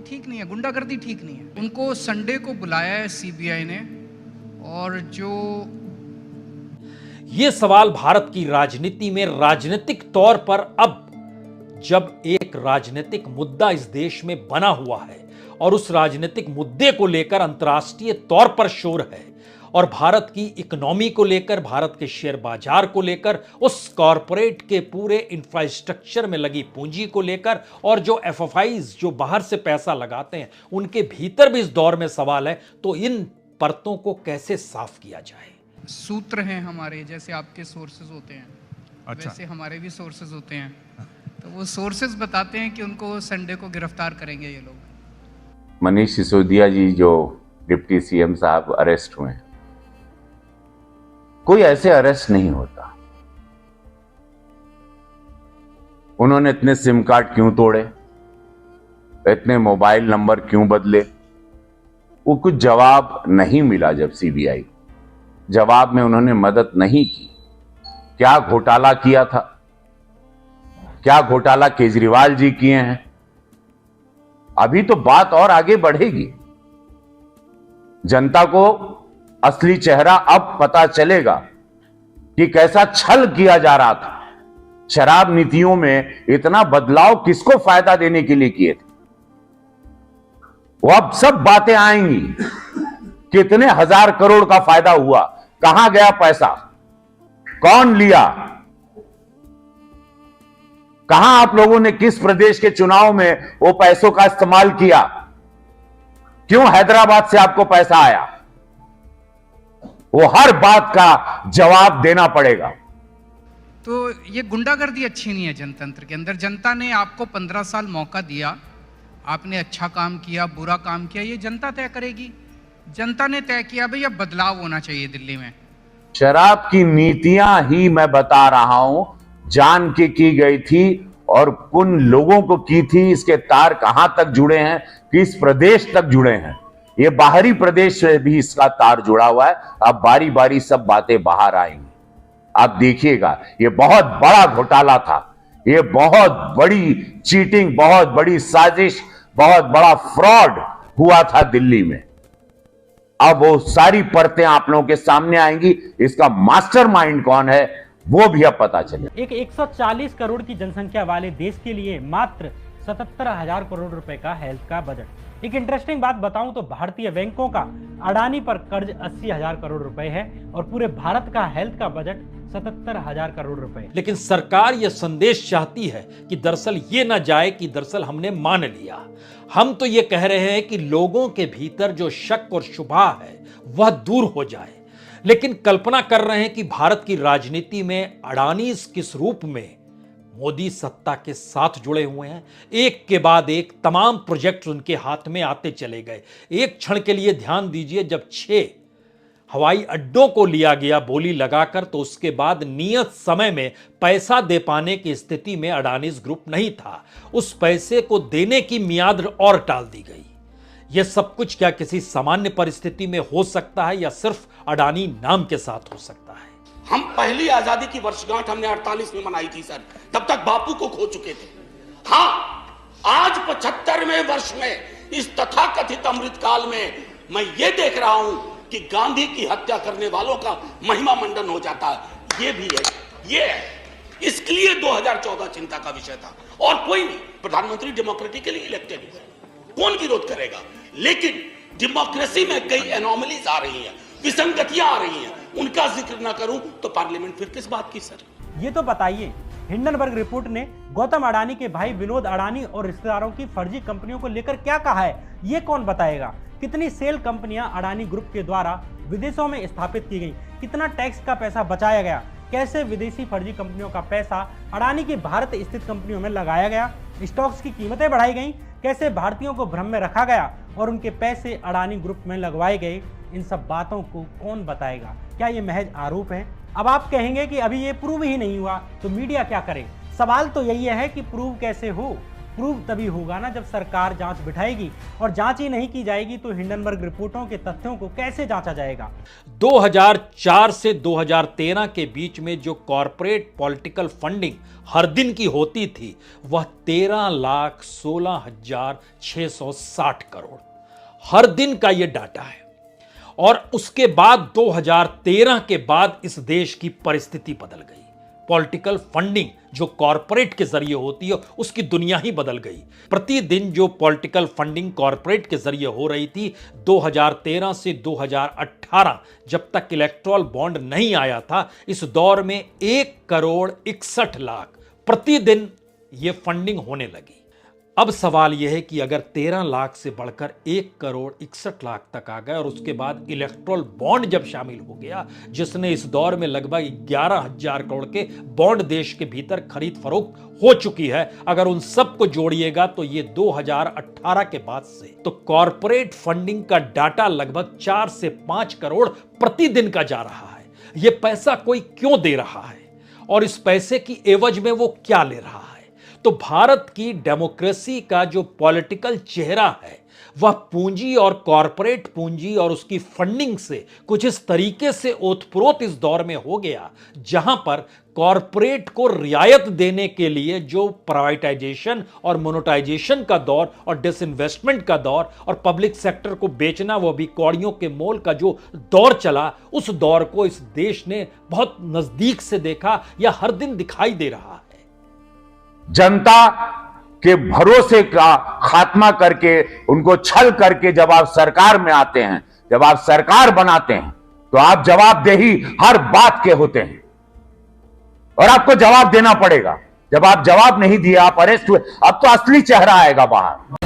ठीक नहीं है, गुंडागर्दी ठीक नहीं है। उनको संडे को बुलाया है सीबीआई ने, और जो ये सवाल भारत की राजनीति में राजनीतिक तौर पर अब जब एक राजनीतिक मुद्दा इस देश में बना हुआ है और उस राजनीतिक मुद्दे को लेकर अंतर्राष्ट्रीय तौर पर शोर है और भारत की इकोनॉमी को लेकर, भारत के शेयर बाजार को लेकर, उस कॉरपोरेट के पूरे इंफ्रास्ट्रक्चर में लगी पूंजी को लेकर और जो एफएफआईज जो बाहर से पैसा लगाते हैं उनके भीतर भी इस दौर में सवाल है, तो इन परतों को कैसे साफ किया जाए। सूत्र हैं हमारे, जैसे आपके सोर्सेज होते हैं, अच्छा। वैसे हमारे भी सोर्सेज होते हैं, तो वो सोर्सेज बताते हैं कि उनको संडे को गिरफ्तार करेंगे ये लोग। मनीष सिसोदिया जी जो डिप्टी सीएम साहब अरेस्ट हुए हैं, कोई ऐसे अरेस्ट नहीं होता। उन्होंने इतने सिम कार्ड क्यों तोड़े, इतने मोबाइल नंबर क्यों बदले, वो कुछ जवाब नहीं मिला। जब सीबीआई जवाब में उन्होंने मदद नहीं की। क्या घोटाला किया था, क्या घोटाला केजरीवाल जी किए हैं, अभी तो बात और आगे बढ़ेगी। जनता को असली चेहरा अब पता चलेगा कि कैसा छल किया जा रहा था। शराब नीतियों में इतना बदलाव किसको फायदा देने के लिए किए थे, वो अब सब बातें आएंगी। कितने हजार करोड़ का फायदा हुआ, कहां गया पैसा, कौन लिया, कहां आप लोगों ने किस प्रदेश के चुनाव में वो पैसों का इस्तेमाल किया, क्यों हैदराबाद से आपको पैसा आया, वो हर बात का जवाब देना पड़ेगा। तो ये गुंडागर्दी अच्छी नहीं है जनतंत्र के अंदर। जनता ने आपको 15 साल मौका दिया, आपने अच्छा काम किया, बुरा काम किया, ये जनता तय करेगी। जनता ने तय किया भाई अब बदलाव होना चाहिए दिल्ली में। शराब की नीतियां ही मैं बता रहा हूं, जान के की गई थी और उन लोगों को की थी। इसके तार कहां तक जुड़े हैं, किस प्रदेश तक जुड़े हैं, ये बाहरी प्रदेश से भी इसका तार जुड़ा हुआ है। अब बारी बारी सब बातें बाहर आएंगी, आप देखिएगा। ये बहुत बड़ा घोटाला था, ये बहुत बड़ी चीटिंग, बहुत बड़ी साजिश, बहुत बड़ा फ्रॉड हुआ था दिल्ली में। अब वो सारी परतें आप लोगों के सामने आएंगी। इसका मास्टरमाइंड कौन है वो भी अब पता चले। एक 140 करोड़ की जनसंख्या वाले देश के लिए मात्र 77,000 करोड़ रुपए का हेल्थ का बजट। एक इंटरेस्टिंग बात बताऊं तो भारतीय बैंकों का अडानी पर कर्ज 80,000 करोड़ रुपए है और पूरे भारत का हेल्थ का बजट 77,000 करोड़ रुपए। लेकिन सरकार यह संदेश चाहती है कि दरअसल ये ना जाए कि दरअसल हमने मान लिया। हम तो ये कह रहे हैं कि लोगों के भीतर जो शक और शुबा है वह दूर हो जाए। लेकिन कल्पना कर रहे हैं कि भारत की राजनीति में अडानी किस रूप में मोदी सत्ता के साथ जुड़े हुए हैं। एक के बाद एक तमाम प्रोजेक्ट उनके हाथ में आते चले गए। एक क्षण के लिए ध्यान दीजिए, जब 6 हवाई अड्डों को लिया गया बोली लगाकर, तो उसके बाद नियत समय में पैसा दे पाने की स्थिति में अडानीज ग्रुप नहीं था। उस पैसे को देने की मियाद और टाल दी गई। यह सब कुछ क्या किसी सामान्य परिस्थिति में हो सकता है या सिर्फ अडानी नाम के साथ हो सकता है? हम पहली आजादी की वर्षगांठ हमने 48 में मनाई थी सर, तब तक बापू को खो चुके थे। हाँ, आज 75वें वर्ष में इस तथाकथित अमृतकाल में मैं ये देख रहा हूं कि गांधी की हत्या करने वालों का महिमा मंडन हो जाता है। ये भी है, ये है। इसके लिए 2014 चिंता का विषय था। और कोई नहीं, प्रधानमंत्री डेमोक्रेटिकली इलेक्टेड हुए, कौन विरोध करेगा। लेकिन डेमोक्रेसी में कई एनोमलीज आ रही हैं, विसंगतियां आ रही हैं, उनका जिक्र ना करूं तो पार्लियामेंट फिर किस बात की सर। ये तो बताइए, हिंडनबर्ग रिपोर्ट ने गौतम अडानी के भाई विनोद अडानी और रिश्तेदारों की फर्जी कंपनियों को लेकर क्या कहा है, ये कौन बताएगा। कितनी सेल कंपनियां अडानी ग्रुप के द्वारा विदेशों में स्थापित की गई, कितना टैक्स का पैसा बचाया गया, कैसे विदेशी फर्जी कंपनियों का पैसा अडानी की भारत स्थित कंपनियों में लगाया गया, स्टॉक्स की कीमतें बढ़ाई गई, कैसे भारतीयों को भ्रम में रखा गया और उनके पैसे अडानी ग्रुप में लगवाए गए। इन सब बातों को कौन बताएगा? क्या ये महज आरोप हैं? अब आप कहेंगे कि अभी ये प्रूव ही नहीं हुआ तो मीडिया क्या करे। सवाल तो यही है कि प्रूव कैसे हो। प्रूव तभी होगा ना जब सरकार जांच बिठाएगी, और जांच ही नहीं की जाएगी तो हिंडनबर्ग रिपोर्टों के तथ्यों को कैसे जांचा जाएगा। 2004 से 2013 के बीच में जो कॉरपोरेट पॉलिटिकल फंडिंग हर दिन की होती थी वह 13,16,660 करोड़ हर दिन का यह डाटा है। और उसके बाद 2013 के बाद इस देश की परिस्थिति बदल गई। पॉलिटिकल फंडिंग जो कॉरपोरेट के जरिए होती है उसकी दुनिया ही बदल गई। प्रतिदिन जो पॉलिटिकल फंडिंग कॉरपोरेट के जरिए हो रही थी 2013 से 2018 जब तक इलेक्टोरल बॉन्ड नहीं आया था, इस दौर में 1,61,00,000 प्रतिदिन यह फंडिंग होने लगी। अब सवाल यह है कि अगर 13 लाख से बढ़कर 1,61,00,000 तक आ गए और उसके बाद इलेक्टोरल बॉन्ड जब शामिल हो गया, जिसने इस दौर में लगभग 11,000 करोड़ के बॉन्ड देश के भीतर खरीद फरोख्त हो चुकी है, अगर उन सबको जोड़िएगा तो ये 2018 के बाद से तो कॉरपोरेट फंडिंग का डाटा लगभग 4 से 5 करोड़ प्रतिदिन का जा रहा है। यह पैसा कोई क्यों दे रहा है और इस पैसे की एवज में वो क्या ले रहा है? तो भारत की डेमोक्रेसी का जो पॉलिटिकल चेहरा है वह पूंजी और कॉरपोरेट पूंजी और उसकी फंडिंग से कुछ इस तरीके से ओतप्रोत इस दौर में हो गया, जहां पर कॉरपोरेट को रियायत देने के लिए जो प्राइवेटाइजेशन और मोनेटाइजेशन का दौर और डिसइन्वेस्टमेंट का दौर और पब्लिक सेक्टर को बेचना वो भी कौड़ियों के मोल का जो दौर चला, उस दौर को इस देश ने बहुत नजदीक से देखा या हर दिन दिखाई दे रहा है। जनता के भरोसे का खात्मा करके, उनको छल करके जब आप सरकार में आते हैं, जब आप सरकार बनाते हैं, तो आप जवाबदेही हर बात के होते हैं और आपको जवाब देना पड़ेगा। जब आप जवाब नहीं दिए, आप अरेस्ट हुए, अब तो असली चेहरा आएगा बाहर।